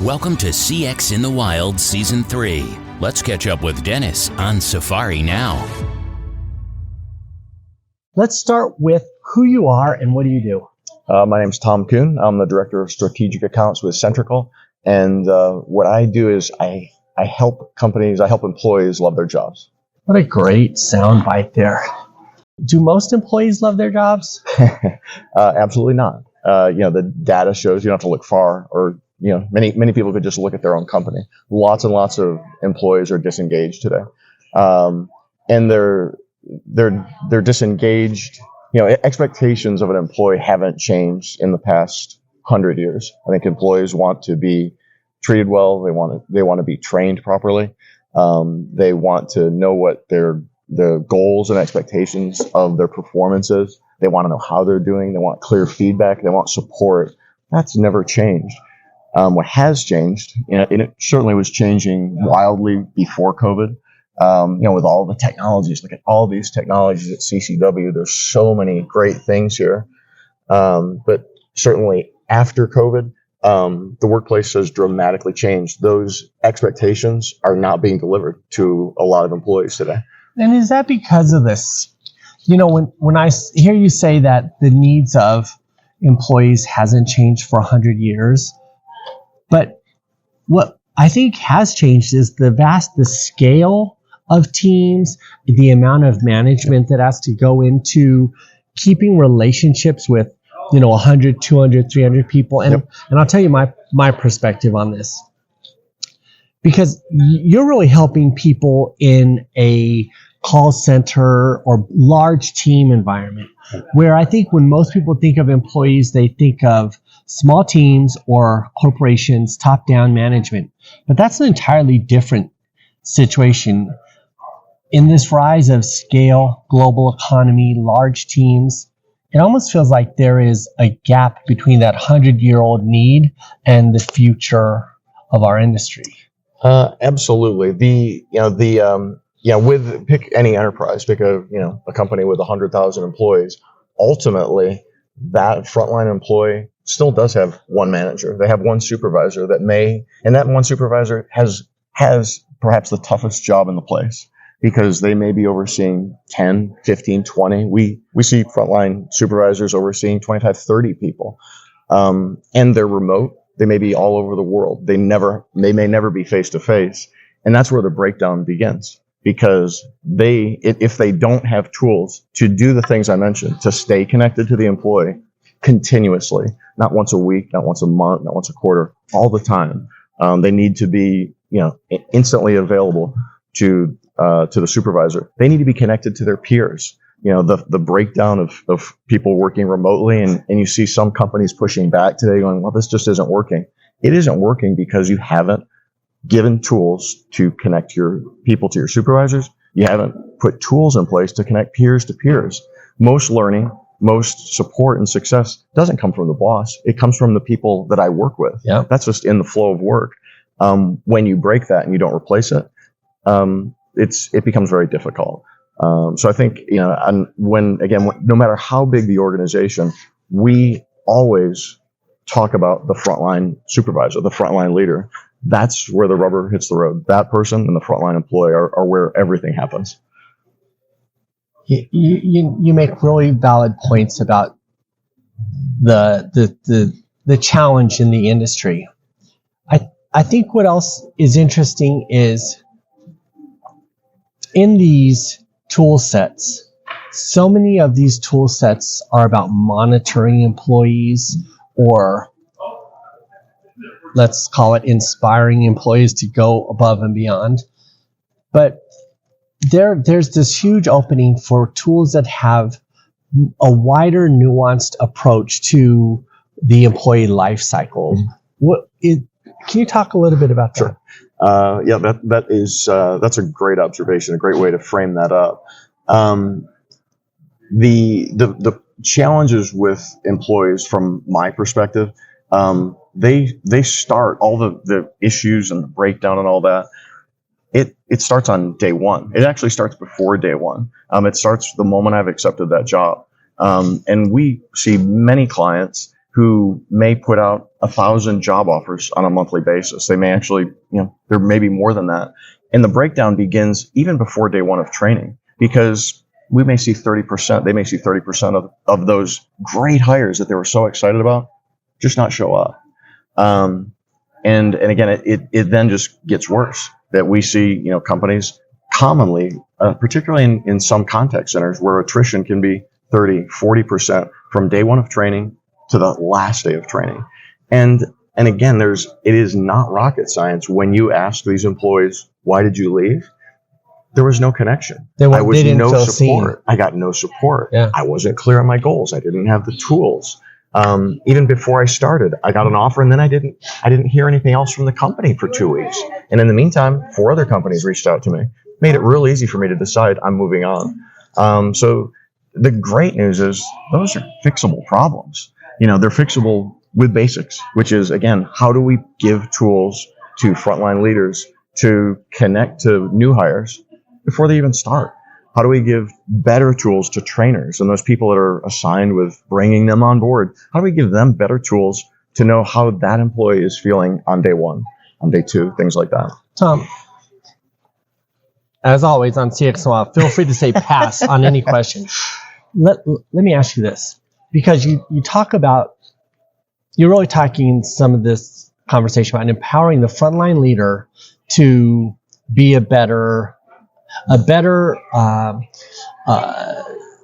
Welcome to CX in the Wild Season 3. Let's catch up with Dennis on Safari now. Let's start with who you are and what do you do? My name is Tom Kuhn. I'm the Director of Strategic Accounts with Centrical. And what I do is I help employees love their jobs. What a great soundbite there. Do most employees love their jobs? Absolutely not. The data shows you don't have to look far, or many people could just look at their own company. Lots and lots of employees are disengaged today, and they're disengaged. Expectations of an employee haven't changed in the past 100 years. I think employees want to be treated well. They want to be trained properly. They want to know what the goals and expectations of their performance is. They want to know how they're doing. They want clear feedback. They want support. That's never changed. What has changed, and it certainly was changing wildly before COVID, with all the technologies. Look at all these technologies at CCW. There's so many great things here. But certainly after COVID, the workplace has dramatically changed. Those expectations are not being delivered to a lot of employees today. And is that because of this? When I hear you say that the needs of employees hasn't changed for 100 years, but what I think has changed is the scale of teams, the amount of management that has to go into keeping relationships with 100, 200, 300 people. And I'll tell you my perspective on this. Because you're really helping people in a call center or large team environment, where I think when most people think of employees, they think of small teams or corporations, top-down management. But that's an entirely different situation. In this rise of scale, global economy, large teams, it almost feels like there is a gap between that 100-year-old need and the future of our industry. Absolutely. Pick any enterprise, pick a company with 100,000 employees. Ultimately, that frontline employee still does have one manager. They have one supervisor and that one supervisor has perhaps the toughest job in the place, because they may be overseeing 10, 15, 20. We see frontline supervisors overseeing 25, 30 people. And they're remote. They may be all over the world. They may never be face to face. And that's where the breakdown begins, because if they don't have tools to do the things I mentioned, to stay connected to the employee continuously, not once a week, not once a month, not once a quarter, all the time. They need to be, instantly available to the supervisor. They need to be connected to their peers. The breakdown of people working remotely, and you see some companies pushing back today going, well, this just isn't working. It isn't working because you haven't given tools to connect your people to your supervisors. You haven't put tools in place to connect peers to peers. Most learning, most support and success doesn't come from the boss. It comes from the people that I work with. Yeah. That's just in the flow of work. When you break that and you don't replace it, it becomes very difficult. So I think, no matter how big the organization, we always talk about the frontline supervisor, the frontline leader. That's where the rubber hits the road. That person and the frontline employee are where everything happens. You make really valid points about the challenge in the industry. I think what else is interesting is in these tool sets, so many of these tool sets are about monitoring employees, or let's call it inspiring employees to go above and beyond. But there's this huge opening for tools that have a wider, nuanced approach to the employee life cycle. Can you talk a little bit about that? Sure. That's a great observation, a great way to frame that up. The challenges with employees, from my perspective, they start all the issues and the breakdown and all that. It starts on day one. It actually starts before day one. It starts the moment I've accepted that job. And we see many clients who may put out 1,000 job offers on a monthly basis. They may actually, there may be more than that. And the breakdown begins even before day one of training, because we may see 30%, they may see 30% of those great hires that they were so excited about just not show up. And again, it then just gets worse, that we see, companies commonly, particularly in some contact centers, where attrition can be 30, 40% from day one of training to the last day of training. And again, it is not rocket science. When you ask these employees, why did you leave? There was no connection. There was no support. Seen. I got no support. Yeah. I wasn't clear on my goals. I didn't have the tools. Even before I started, I got an offer, and then I didn't hear anything else from the company for 2 weeks. And in the meantime, 4 other companies reached out to me. Made it real easy for me to decide I'm moving on. So the great news is those are fixable problems. They're fixable with basics, which is, again, how do we give tools to frontline leaders to connect to new hires before they even start? How do we give better tools to trainers and those people that are assigned with bringing them on board? How do we give them better tools to know how that employee is feeling on day one, on day 2, things like that? Tom, as always on CXOL, feel free to say pass on any question. Let me ask you this, because you talk about, you're really talking some of this conversation about empowering the frontline leader to be a better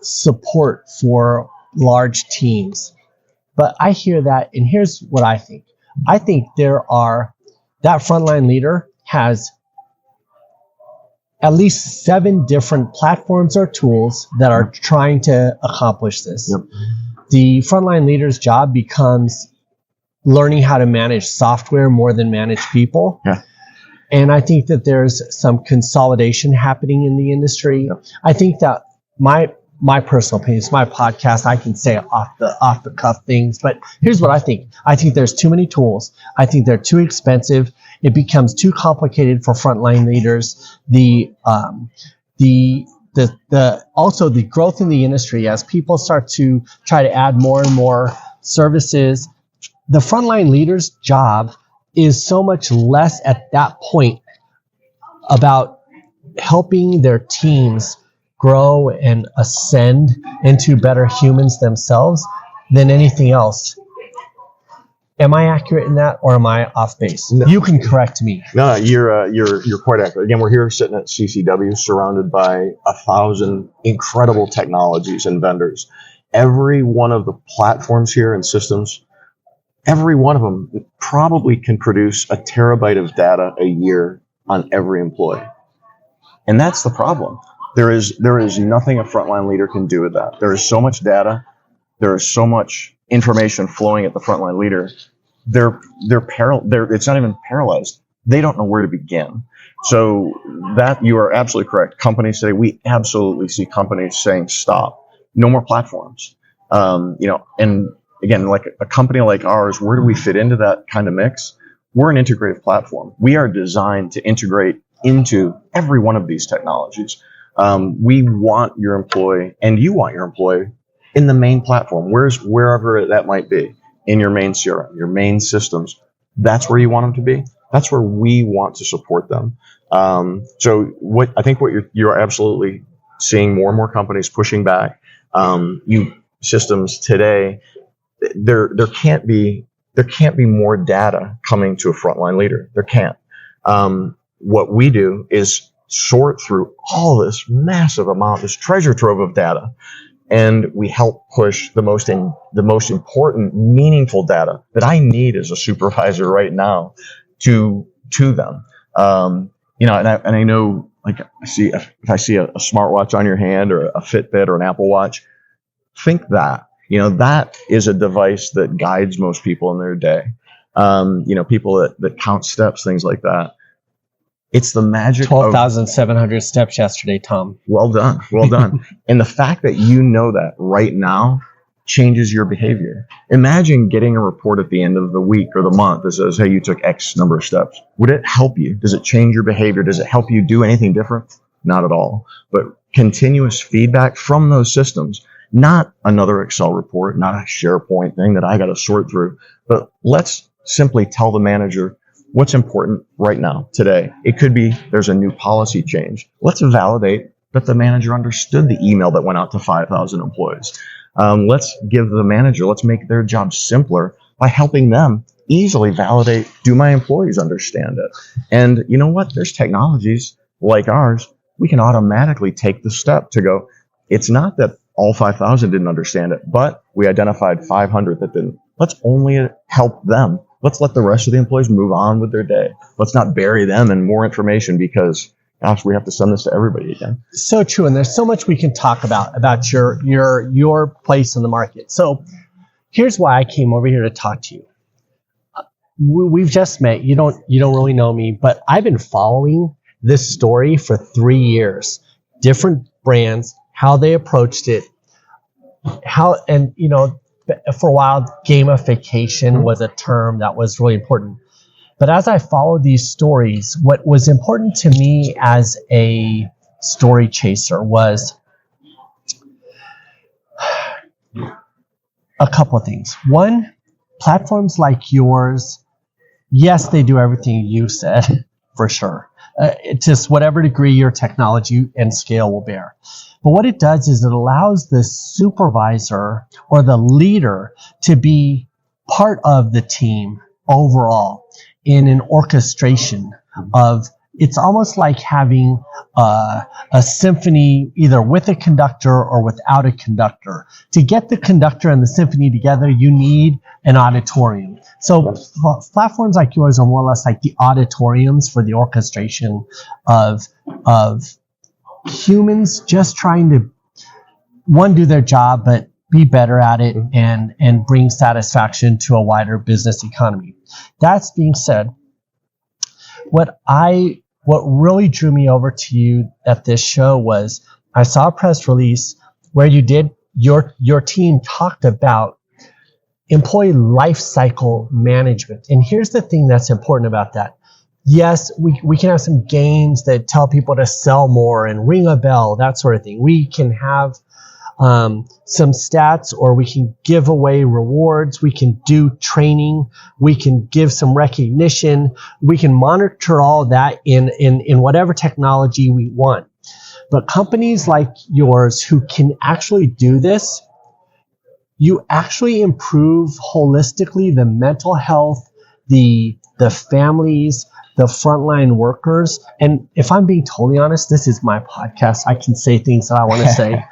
support for large teams. But I hear that, and here's what I think. I think that frontline leader has at least 7 different platforms or tools that are trying to accomplish this. Yep. The frontline leader's job becomes learning how to manage software more than manage people. Yeah. And I think that there's some consolidation happening in the industry. Yep. I think that my personal opinion, it's my podcast, I can say off the cuff things, but here's what I think. I think there's too many tools. I think they're too expensive. It becomes too complicated for frontline leaders. Also the growth in the industry, as people start to try to add more and more services, the frontline leader's job is so much less at that point about helping their teams grow and ascend into better humans themselves than anything else. Am I accurate in that, or am I off base? No. You can correct me. No, you're quite accurate. Again, we're here sitting at CCW, surrounded by 1,000 incredible technologies and vendors. Every one of the platforms here and systems, every one of them probably can produce a terabyte of data a year on every employee, and that's the problem. There is nothing a frontline leader can do with that. There is so much data. There is so much information flowing at the frontline leader. It's not even paralyzed. They don't know where to begin. So that, you are absolutely correct. Companies today, we absolutely see companies saying stop. No more platforms. And again, like a company like ours, where do we fit into that kind of mix? We're an integrative platform. We are designed to integrate into every one of these technologies. We want your employee, and you want your employee, in the main platform, wherever that might be, in your main CRM, your main systems. That's where you want them to be. That's where we want to support them. So I think what you're absolutely seeing more and more companies pushing back. Systems today, there can't be more data coming to a frontline leader. There can't. What we do is sort through all this massive amount, this treasure trove of data, and we help push the most important, meaningful data that I need as a supervisor right now to them. And I know, like, if I see a smartwatch on your hand, or a Fitbit, or an Apple Watch, think that is a device that guides most people in their day. People that count steps, things like that. It's the magic 12,700 steps yesterday, Tom. Well done. And the fact that you know that right now changes your behavior. Imagine getting a report at the end of the week or the month that says, hey, you took X number of steps. Would it help you? Does it change your behavior? Does it help you do anything different? Not at all. But continuous feedback from those systems not another Excel report, not a SharePoint thing that I got to sort through, but let's simply tell the manager what's important right now, today. It could be there's a new policy change. Let's validate that the manager understood the email that went out to 5,000 employees. Let's give the manager, let's make their job simpler by helping them easily validate, do my employees understand it? And you know what? There's technologies like ours, we can automatically take the step to go, it's not that all 5,000 didn't understand it, but we identified 500 that didn't. Let's only help them. Let's let the rest of the employees move on with their day. Let's not bury them in more information because, gosh, we have to send this to everybody again. So true, and there's so much we can talk about your place in the market. So here's why I came over here to talk to you. We've just met. You don't really know me, but I've been following this story for 3 years. Different brands, how they approached it, for a while, gamification was a term that was really important. But as I followed these stories, what was important to me as a story chaser was a couple of things. One, platforms like yours, yes, they do everything you said, for sure. It's just whatever degree your technology and scale will bear. But what it does is it allows the supervisor or the leader to be part of the team overall in an orchestration of, it's almost like having a symphony either with a conductor or without a conductor. To get the conductor and the symphony together, you need an auditorium. So platforms like yours are more or less like the auditoriums for the orchestration of humans just trying to, one, do their job, but be better at it and bring satisfaction to a wider business economy. That's being said, what really drew me over to you at this show was I saw a press release where you did, your team talked about employee life cycle management. And here's the thing that's important about that. Yes, we can have some games that tell people to sell more and ring a bell, that sort of thing. We can have some stats, or we can give away rewards. We can do training. We can give some recognition. We can monitor all that in whatever technology we want. But companies like yours who can actually do this, you actually improve holistically the mental health, the families, the frontline workers. And if I'm being totally honest, this is my podcast. I can say things that I want to say.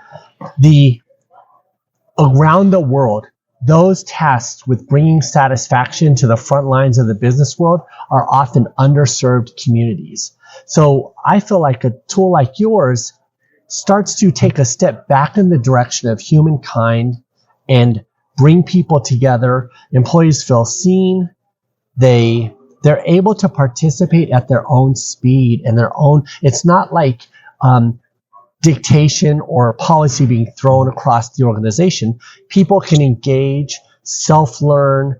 Around the world, those tasked with bringing satisfaction to the front lines of the business world are often underserved communities. So I feel like a tool like yours starts to take a step back in the direction of humankind and bring people together. Employees feel seen. They're able to participate at their own speed and their own. It's not like dictation or policy being thrown across the organization. People can engage, self-learn,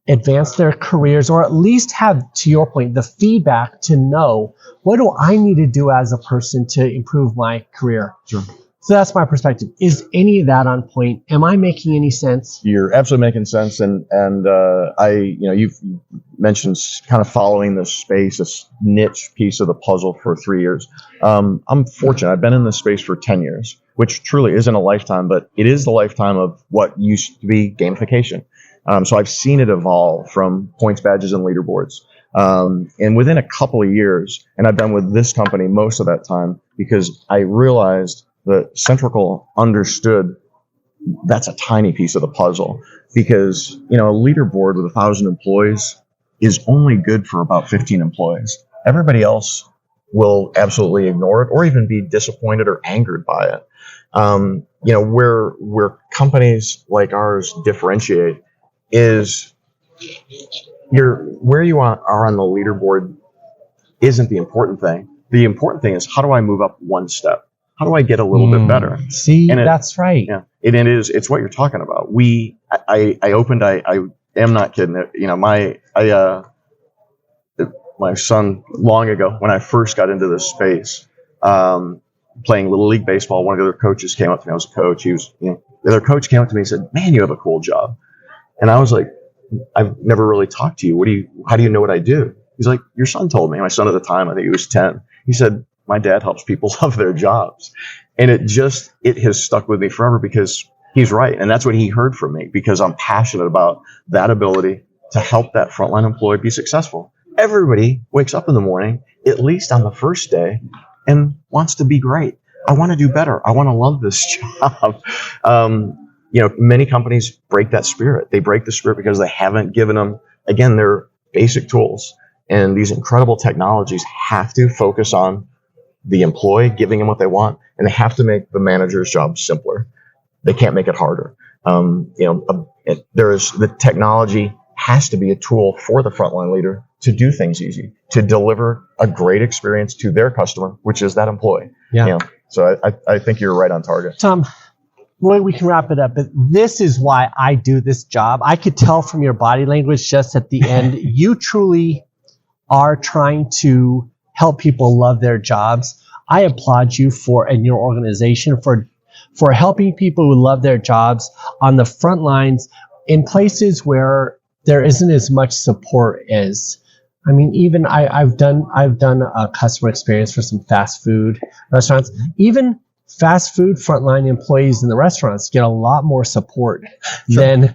advance their careers, or at least have, to your point, the feedback to know, what do I need to do as a person to improve my career? Sure. So that's my perspective. Is any of that on point? Am I making any sense? You're absolutely making sense, and you've mentioned kind of following this space, this niche piece of the puzzle for 3 years. I'm fortunate. I've been in this space for 10 years, which truly isn't a lifetime, but it is the lifetime of what used to be gamification. So I've seen it evolve from points, badges, and leaderboards. And within a couple of years, and I've been with this company most of that time because I realized that Centrical understood that's a tiny piece of the puzzle, because a leaderboard with 1,000 employees is only good for about 15 employees. Everybody else will absolutely ignore it or even be disappointed or angered by it. Where companies like ours differentiate is where you are on the leaderboard isn't the important thing. The important thing is, how do I move up one step? How do I get a little bit better? See, that's right. Yeah, it's what you're talking about. I am not kidding. My son, long ago, when I first got into this space, playing Little League Baseball. One of the other coaches came up to me. I was a coach. The other coach came up to me and said, "Man, you have a cool job." And I was like, "I've never really talked to you. How do you know what I do?" He's like, "Your son told me." My son at the time, I think he was 10. He said, "My dad helps people love their jobs." And it has stuck with me forever because he's right. And that's what he heard from me, because I'm passionate about that ability to help that frontline employee be successful. Everybody wakes up in the morning, at least on the first day, and wants to be great. I want to do better. I want to love this job. Many companies break that spirit. They break the spirit because they haven't given them, again, their basic tools. And these incredible technologies have to focus on the employee, giving them what they want, and they have to make the manager's job simpler. They can't make it harder. The technology has to be a tool for the frontline leader to do things easy, to deliver a great experience to their customer, which is that employee. Yeah. So I think you're right on target. Tom, well, we can wrap it up, but this is why I do this job. I could tell from your body language just at the end, you truly are trying to help people love their jobs. I applaud you and your organization for helping people who love their jobs on the front lines in places where there isn't as much support as. I mean, even I've done a customer experience for some fast food restaurants. Even fast food frontline employees in the restaurants get a lot more support than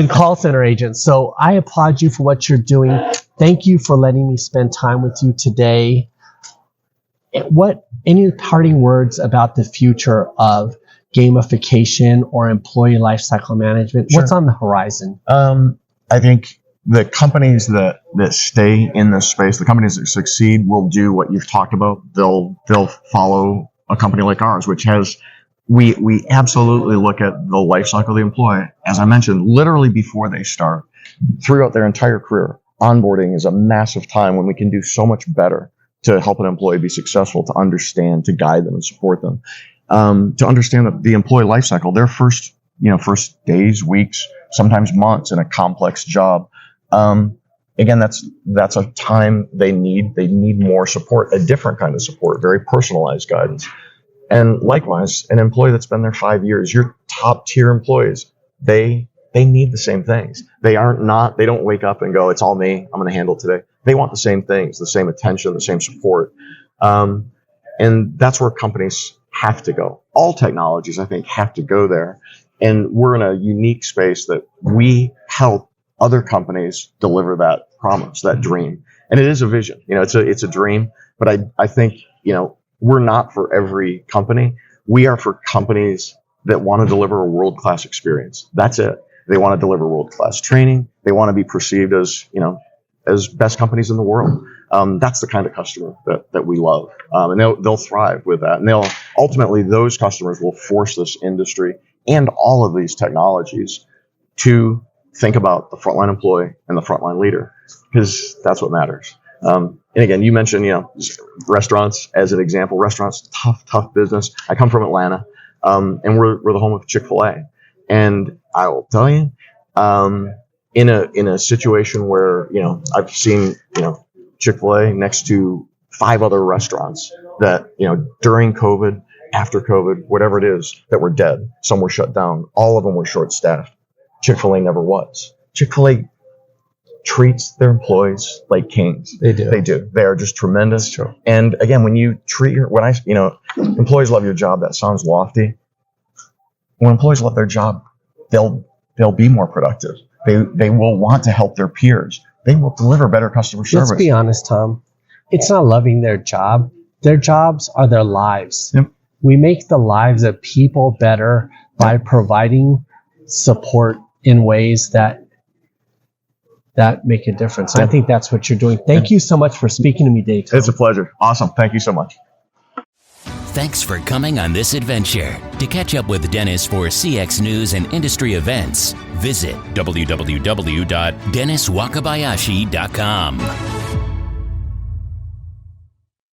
call center agents. So I applaud you for what you're doing. Thank you for letting me spend time with you today. Any parting words about the future of gamification or employee lifecycle management? Sure. What's on the horizon? I think the companies that stay in this space, the companies that succeed, will do what you've talked about. They'll follow a company like ours, which has we absolutely look at the life cycle of the employee, as I mentioned, literally before they start, throughout their entire career. Onboarding is a massive time when we can do so much better to help an employee be successful, to understand, to guide them and support them, to understand the employee life cycle, their first days, weeks, sometimes months in a complex job. Again, that's a time they need more support, a different kind of support, very personalized guidance. And likewise, an employee that's been there 5 years, your top tier employees, they need the same things. They don't wake up and go, "It's all me, I'm going to handle today." They want the same things, the same attention, the same support. And that's where companies have to go. All technologies, I think, have to go there. And we're in a unique space that we help other companies deliver that promise, that dream. And it is a vision. It's a dream. But I think, we're not for every company. We are for companies that want to deliver a world-class experience. That's it. They want to deliver world-class training. They want to be perceived as best companies in the world. That's the kind of customer that we love. And they'll thrive with that. And ultimately, those customers will force this industry and all of these technologies to think about the frontline employee and the frontline leader, because that's what matters. And again, you mentioned, restaurants as an example. Restaurants, tough business. I come from Atlanta, and we're the home of Chick-fil-A. And I will tell you, in a situation where, I've seen, Chick-fil-A next to 5 other restaurants that, during COVID, after COVID, whatever it is, that were dead. Some were shut down. All of them were short-staffed. Chick-fil-A never was. Chick-fil-A treats their employees like kings. They do. They do. They are just tremendous. Sure. And again, when you treat employees love your job, that sounds lofty. When employees love their job, they'll be more productive. They will want to help their peers. They will deliver better customer service. Let's be honest, Tom. It's not loving their job. Their jobs are their lives. Yep. We make the lives of people better by providing support in ways that make a difference. And I think that's what you're doing. Thank you so much for speaking to me today, Tom. It's a pleasure. Awesome. Thank you so much. Thanks for coming on this adventure. To catch up with Dennis for CX news and industry events, visit www.denniswakabayashi.com.